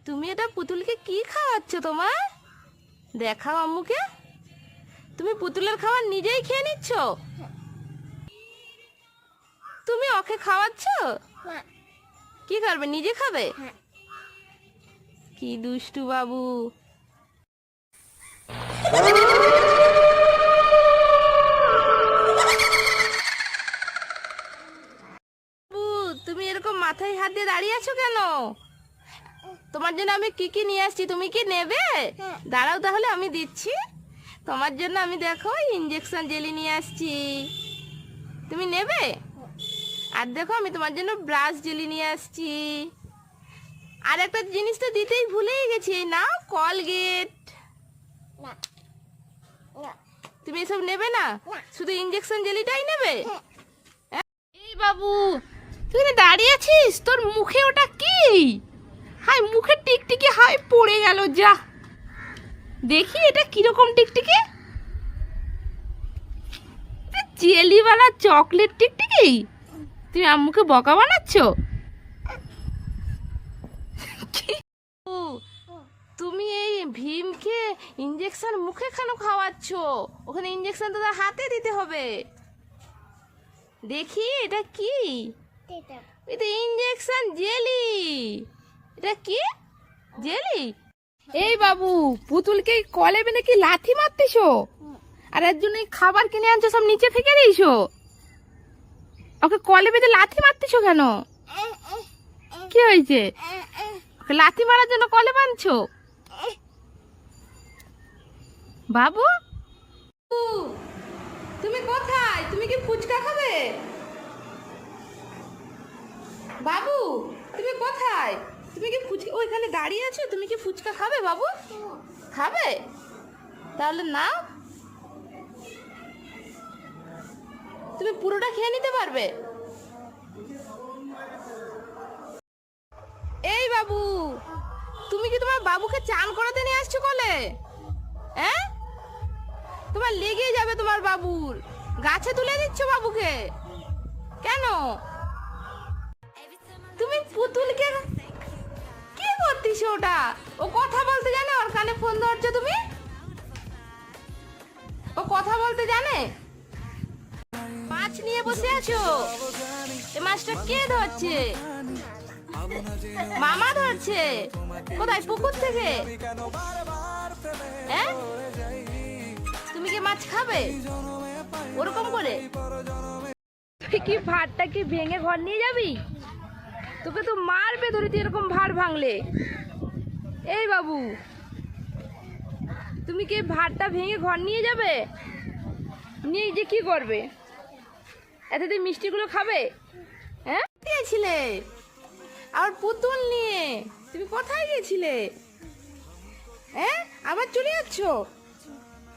তুমি এটা পুতুলকে কি খাওয়াচ্ছ তোমার? দেখাও আম্মুকে। তুমি পুতুলের খাবার নিজেই খেয়ে নিচ্ছ? তুমি ওকে খাওয়াচ্ছ? কি করবে, নিজে খাবে? কি দুষ্টু বাবু। তুমি এরকম মাথায় হাত দিয়ে দাঁড়িয়ে আছো কেন? তোমার জন্য আমি কি কি নিয়ে আসছি, তুমি কি নেবে? দাঁড়াও তাহলে আমি দিচ্ছি তোমার জন্য। আমি দেখো ইঞ্জেকশন জেলি নিয়ে আসছি, তুমি নেবে? আর দেখো আমি তোমার জন্য ব্রাশ জেলি নিয়ে আসছি। আর একটা জিনিস তো দিতেই ভুলেই গেছি, নাও কলগেট। তুমি এসব নেবে না, শুধু ইঞ্জেকশন জেলিটাই নেবে? এই বাবু, তুই দাঁড়িয়ে আছিস, তোর মুখে ওটা কি? হাই, মুখে টিকটিকি হাই পড়ে গেল। যা দেখি এটা কিরকম টিকটিকি। জেলিওয়ালা চকলেট টিকটিকি। তুমি আম্মুকে বকা বানাচ্ছ? তুমি এই ভীমকে ইঞ্জেকশন মুখে কেন খাওয়াচ্ছ? ওখানে ইঞ্জেকশন তো তার হাতে দিতে হবে। দেখি এটা কি? এটা ইঞ্জেকশন জেলি। এটা কি জেলি? এই বাবু, পুতুলকে কলে বেঁধে কি লাথি মারতেছো? আর এর জন্য খাবার কিনে আনছো, সব নিচে ফেলে দিয়েছো। ওকে কলে বেঁধে লাথি মারতেছো কেন? কি হয়েছে? ওকে লাথি মারার জন্য কলে বাঁধছো? বাবু, তুমি কোথায়? তুমি কি ফুচকা খাবে? বাবু, তুমি কোথায়? তুমি কি ফুচকা ওইখানে দাঁড়িয়ে আছো? তুমি কি ফুচকা খাবে বাবু? খাবে? তাহলে না, তুমি পুরোটা খেয়ে নিতে পারবে। এই বাবু, তুমি কি তোমার বাবুকে চান করাতে নিয়ে আসছো কলে? হ্যাঁ, তোমার লেগে যাবে তোমার বাবুর। গাছে তুলে দিচ্ছ বাবুকে কেন? তুমি পুতুলকে কি করতিস ওটা? ও কথা বলতে জানে? ওর কানে ফোন ধরছো তুমি? ও কথা বলতে জানে? মাছ নিয়ে বসে আছো, এই মাছটা কে ধরছে? মামা ধরছে। কোথায়? পুকুর থেকে? হ্যাঁ, তুমি কি মাছ খাবে ওরকম করে? তুই কি ভাতটা কি ভেঙে ঘর নিয়ে যাবি? তোকে তো মারবে ধরে তুই এরকম ভাত ভাঙলে। এই বাবু, তুমি কি ভাতটা ভেঙে ঘর নিয়ে যাবে? নিয়ে যে কি করবে? এত তুই মিষ্টিগুলো খাবে? হ্যাঁ, গিয়েছিলে আর পুতুল নিয়ে? তুমি কোথায় গিয়েছিলে? হ্যাঁ, আবার চলে যাচ্ছ?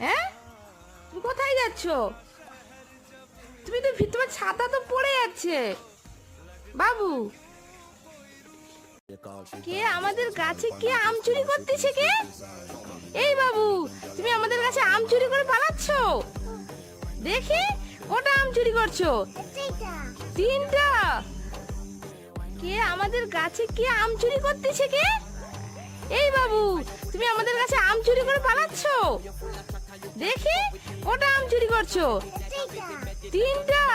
হ্যাঁ, তুমি কোথায় যাচ্ছ? তুমি তো তোমার ছাতা তো পড়ে যাচ্ছে বাবু। কে আমাদের গাছে কে আম চুরি করতেছে? কে? এই বাবু, তুমি আমাদের গাছে আম চুরি করে পালাচ্ছ? দেখি কটা আম চুরি করছো? 3টা। কে আমাদের গাছে কে আম চুরি করতেছে? কে? এই বাবু, তুমি আমাদের গাছে আম চুরি করে পালাচ্ছ? দেখি কটা আম চুরি করছো? 3টা।